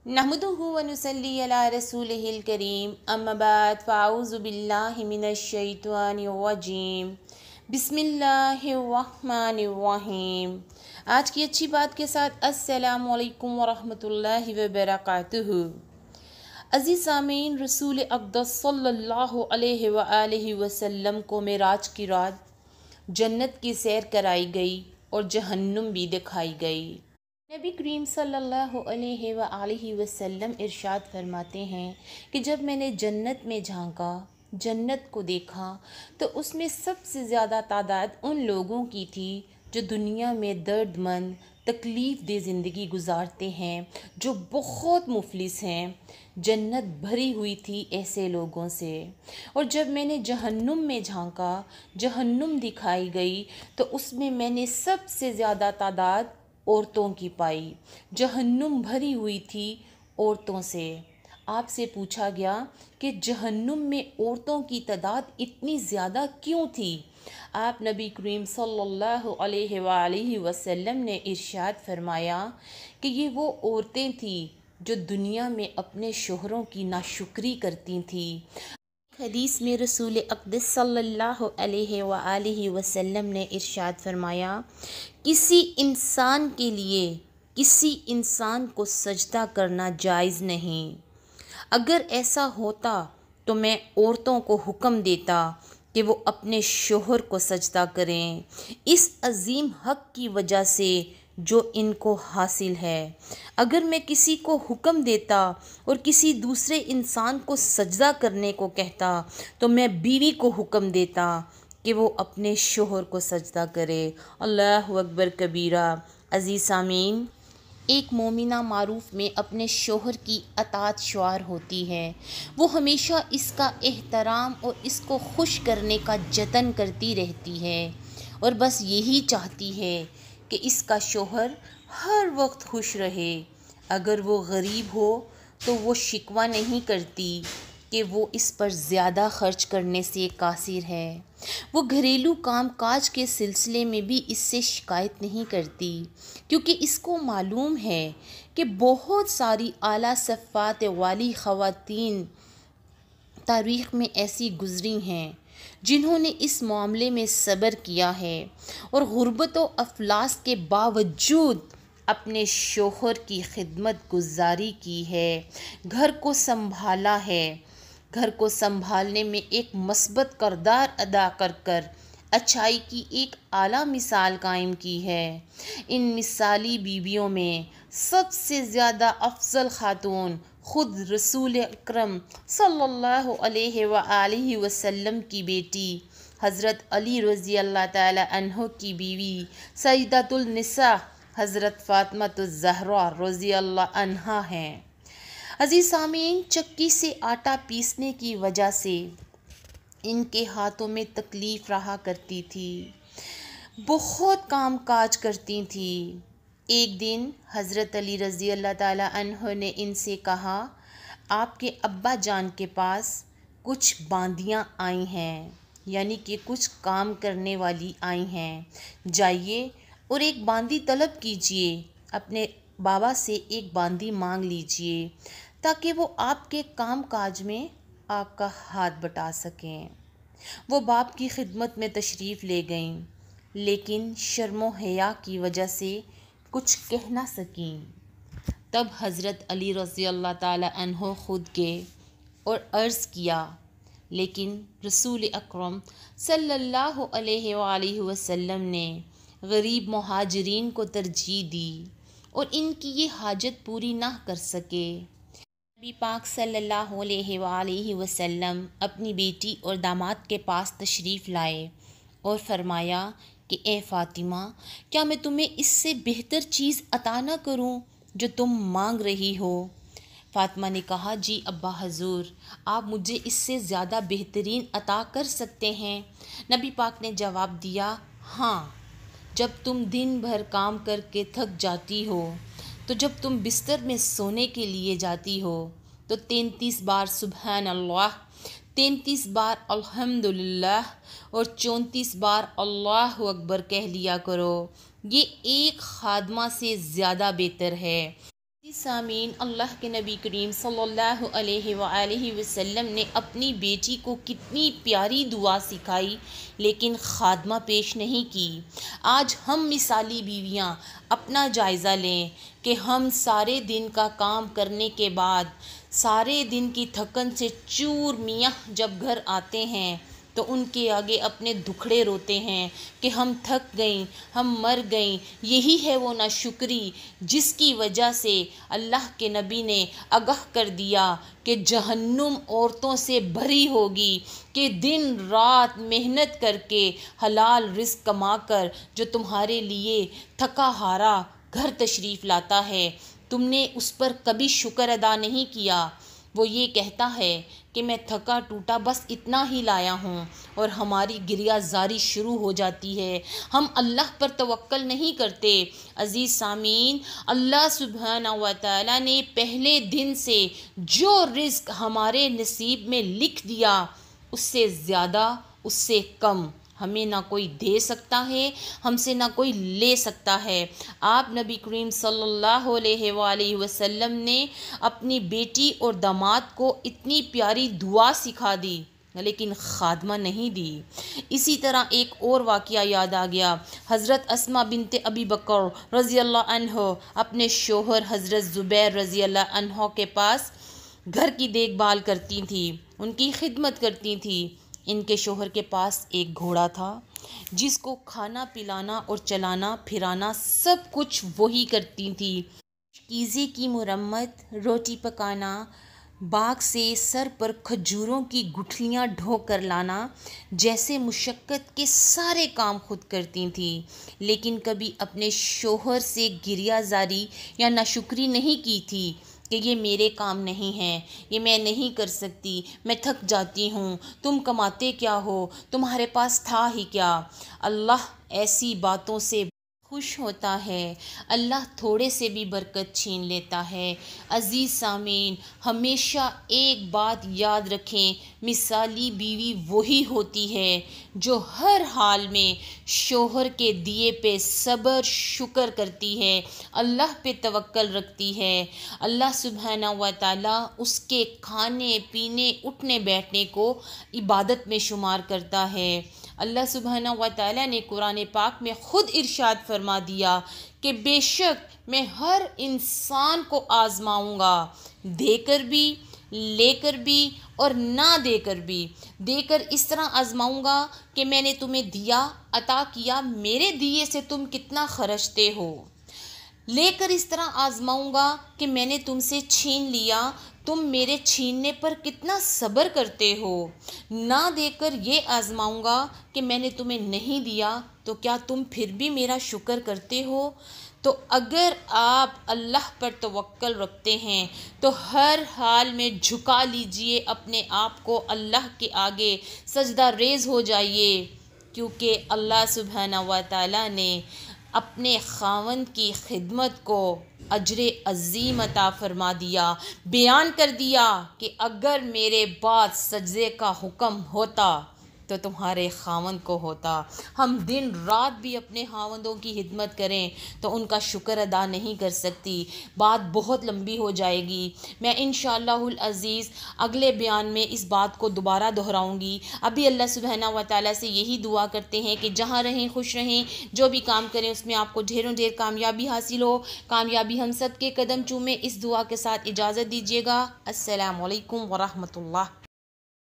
نحمدہ ونصلی علی رسولہ الکریم اما بعد فاعوذ باللہ من الشیطان الرجیم بسم اللہ الرحمن الرحیم۔ آج کی اچھی بات کے ساتھ السلام علیکم ورحمۃ اللہ وبرکاتہ۔ عزیز سامعین، رسول اقدس صلی اللہ علیہ وآلہ وسلم کو معراج کی رات جنت کی سیر کرائی گئی اور جہنم بھی دکھائی گئی۔ نبی کریم صلی اللہ علیہ وآلہ وسلم ارشاد فرماتے ہیں کہ جب میں نے جنت میں جھانکا، جنت کو دیکھا، تو اس میں سب سے زیادہ تعداد ان لوگوں کی تھی جو دنیا میں درد مند، تکلیف دہ زندگی گزارتے ہیں، جو بہت مفلس ہیں۔ جنت بھری ہوئی تھی ایسے لوگوں سے۔ اور جب میں نے جہنم میں جھانکا، جہنم دکھائی گئی، تو اس میں نے سب سے زیادہ تعداد عورتوں کی پائی۔ جہنم بھری ہوئی تھی عورتوں سے۔ آپ سے پوچھا گیا کہ جہنم میں عورتوں کی تعداد اتنی زیادہ کیوں تھی؟ آپ نبی کریم صلی اللہ علیہ وآلہ وسلم نے ارشاد فرمایا کہ یہ وہ عورتیں تھیں جو دنیا میں اپنے شوہروں کی ناشکری کرتی تھیں۔ حدیث میں رسول اقدس صلی اللہ علیہ وآلہ وسلم نے ارشاد فرمایا، کسی انسان کے لیے کسی انسان کو سجدہ کرنا جائز نہیں۔ اگر ایسا ہوتا تو میں عورتوں کو حکم دیتا کہ وہ اپنے شوہر کو سجدہ کریں، اس عظیم حق کی وجہ سے جو ان کو حاصل ہے۔ اگر میں کسی کو حکم دیتا اور کسی دوسرے انسان کو سجدہ کرنے کو کہتا تو میں بیوی کو حکم دیتا کہ وہ اپنے شوہر کو سجدہ کرے۔ اللہ اکبر کبیرہ۔ عزیز سامعین، ایک مومنہ معروف میں اپنے شوہر کی اطاعت شعار ہوتی ہے۔ وہ ہمیشہ اس کا احترام اور اس کو خوش کرنے کا جتن کرتی رہتی ہے، اور بس یہی چاہتی ہے کہ اس کا شوہر ہر وقت خوش رہے۔ اگر وہ غریب ہو تو وہ شکوہ نہیں کرتی کہ وہ اس پر زیادہ خرچ کرنے سے قاصر ہے۔ وہ گھریلو کام کاج کے سلسلے میں بھی اس سے شکایت نہیں کرتی، کیونکہ اس کو معلوم ہے کہ بہت ساری اعلیٰ صفات والی خواتین تاریخ میں ایسی گزری ہیں جنہوں نے اس معاملے میں صبر کیا ہے اور غربت و افلاس کے باوجود اپنے شوہر کی خدمت گزاری کی ہے، گھر کو سنبھالا ہے، گھر کو سنبھالنے میں ایک مثبت کردار ادا کر اچھائی کی ایک اعلیٰ مثال قائم کی ہے۔ ان مثالی بیویوں میں سب سے زیادہ افضل خاتون خود رسول اکرم صلی اللہ علیہ وآلہ وسلم کی بیٹی حضرت علی رضی اللہ تعالی عنہ کی بیوی سیدۃ النساء حضرت فاطمہ الزہرا رضی اللہ عنہا ہیں۔ عزیز سامعین، چکی سے آٹا پیسنے کی وجہ سے ان کے ہاتھوں میں تکلیف رہا کرتی تھی، بہت کام کاج کرتی تھی۔ ایک دن حضرت علی رضی اللہ تعالی عنہ نے ان سے کہا، آپ کے ابا جان کے پاس کچھ باندیاں آئی ہیں، یعنی کہ کچھ کام کرنے والی آئی ہیں، جائیے اور ایک باندی طلب کیجئے، اپنے بابا سے ایک باندی مانگ لیجئے تاکہ وہ آپ کے کام کاج میں آپ کا ہاتھ بٹا سکیں۔ وہ باپ کی خدمت میں تشریف لے گئیں، لیکن شرم و حیا کی وجہ سے کچھ کہہ نہ سکیں۔ تب حضرت علی رضی اللہ تعالی عنہ خود گئے اور عرض کیا، لیکن رسول اکرم صلی اللہ علیہ وآلہ وسلم نے غریب مہاجرین کو ترجیح دی اور ان کی یہ حاجت پوری نہ کر سکے۔ نبی پاک صلی اللہ علیہ وآلہ وسلم اپنی بیٹی اور داماد کے پاس تشریف لائے اور فرمایا کہ اے فاطمہ، کیا میں تمہیں اس سے بہتر چیز عطا نہ کروں جو تم مانگ رہی ہو؟ فاطمہ نے کہا، جی ابا حضور، آپ مجھے اس سے زیادہ بہترین عطا کر سکتے ہیں۔ نبی پاک نے جواب دیا، ہاں، جب تم دن بھر کام کر کے تھک جاتی ہو تو جب تم بستر میں سونے کے لیے جاتی ہو تو 33 بار سبحان اللہ، 33 بار الحمدللہ اور 34 بار اللہ اکبر کہہ لیا کرو، یہ ایک خادمہ سے زیادہ بہتر ہے۔ سامعین، اللہ کے نبی کریم صلی اللہ علیہ وآلہ وسلم نے اپنی بیٹی کو کتنی پیاری دعا سکھائی، لیکن خادمہ پیش نہیں کی۔ آج ہم مثالی بیویاں اپنا جائزہ لیں کہ ہم سارے دن کا کام کرنے کے بعد سارے دن کی تھکن سے چور میاں جب گھر آتے ہیں تو ان کے آگے اپنے دکھڑے روتے ہیں کہ ہم تھک گئیں، ہم مر گئیں۔ یہی ہے وہ ناشکری جس کی وجہ سے اللہ کے نبی نے آگاہ کر دیا کہ جہنم عورتوں سے بھری ہوگی کہ دن رات محنت کر کے حلال رزق کما کر جو تمہارے لیے تھکا ہارا گھر تشریف لاتا ہے، تم نے اس پر کبھی شکر ادا نہیں کیا۔ وہ یہ کہتا ہے کہ میں تھکا ٹوٹا بس اتنا ہی لایا ہوں، اور ہماری گریہ زاری شروع ہو جاتی ہے۔ ہم اللہ پر توکل نہیں کرتے۔ عزیز سامعین، اللہ سبحانہ و تعالیٰ نے پہلے دن سے جو رزق ہمارے نصیب میں لکھ دیا، اس سے زیادہ، اس سے کم ہمیں نہ کوئی دے سکتا ہے، ہم سے نہ کوئی لے سکتا ہے۔ آپ نبی کریم صلی اللہ علیہ وآلہ وسلم نے اپنی بیٹی اور داماد کو اتنی پیاری دعا سکھا دی، لیکن خادمہ نہیں دی۔ اسی طرح ایک اور واقعہ یاد آ گیا۔ حضرت اسماء بنت ابی بکر رضی اللہ عنہ اپنے شوہر حضرت زبیر رضی اللہ عنہ کے پاس گھر کی دیکھ بھال کرتی تھیں، ان کی خدمت کرتی تھیں۔ ان کے شوہر کے پاس ایک گھوڑا تھا جس کو کھانا پلانا اور چلانا پھرانا سب کچھ وہی کرتی تھی۔ پاکیزے کی مرمت، روٹی پکانا، باغ سے سر پر کھجوروں کی گٹھلیاں ڈھو کر لانا جیسے مشقت کے سارے کام خود کرتی تھیں، لیکن کبھی اپنے شوہر سے گریہ زاری یا ناشکری نہیں کی تھی کہ یہ میرے کام نہیں ہیں، یہ میں نہیں کر سکتی، میں تھک جاتی ہوں، تم کماتے کیا ہو، تمہارے پاس تھا ہی کیا۔ اللہ ایسی باتوں سے خوش ہوتا ہے، اللہ تھوڑے سے بھی برکت چھین لیتا ہے۔ عزیز سامعین، ہمیشہ ایک بات یاد رکھیں، مثالی بیوی وہی ہوتی ہے جو ہر حال میں شوہر کے دیے پہ صبر شکر کرتی ہے، اللہ پہ توکل رکھتی ہے۔ اللہ سبحانہ و تعالیٰ اس کے کھانے پینے اٹھنے بیٹھنے کو عبادت میں شمار کرتا ہے۔ اللہ سبحانہ و تعالیٰ نے قرآن پاک میں خود ارشاد فرما دیا کہ بے شک میں ہر انسان کو آزماؤں گا، دے کر بھی، لے کر بھی اور نہ دے کر بھی۔ دے کر اس طرح آزماؤں گا کہ میں نے تمہیں دیا، عطا کیا، میرے دیے سے تم کتنا خرچتے ہو۔ لے کر اس طرح آزماؤں گا کہ میں نے تم سے چھین لیا، تم میرے چھیننے پر کتنا صبر کرتے ہو۔ نہ دے کر یہ آزماؤں گا کہ میں نے تمہیں نہیں دیا تو کیا تم پھر بھی میرا شکر کرتے ہو۔ تو اگر آپ اللہ پر توکل رکھتے ہیں تو ہر حال میں جھکا لیجئے اپنے آپ کو اللہ کے آگے، سجدہ ریز ہو جائیے، کیونکہ اللہ سبحانہ و تعالیٰ نے اپنے خاوند کی خدمت کو اجر عظیم عطا فرما دیا، بیان کر دیا کہ اگر میرے بعد سجدے کا حکم ہوتا تو تمہارے خاوند کو ہوتا۔ ہم دن رات بھی اپنے خاوندوں کی خدمت کریں تو ان کا شکر ادا نہیں کر سکتی، بات بہت لمبی ہو جائے گی۔ میں انشاءاللہ العزیز اگلے بیان میں اس بات کو دوبارہ دہراؤں گی۔ ابھی اللہ سبحانہ و تعالیٰ سے یہی دعا کرتے ہیں کہ جہاں رہیں خوش رہیں، جو بھی کام کریں اس میں آپ کو ڈھیروں ڈھیر کامیابی حاصل ہو، کامیابی ہم سب کے قدم چومے۔ اس دعا کے ساتھ اجازت دیجیے گا۔ السلام علیکم ورحمۃ اللہ۔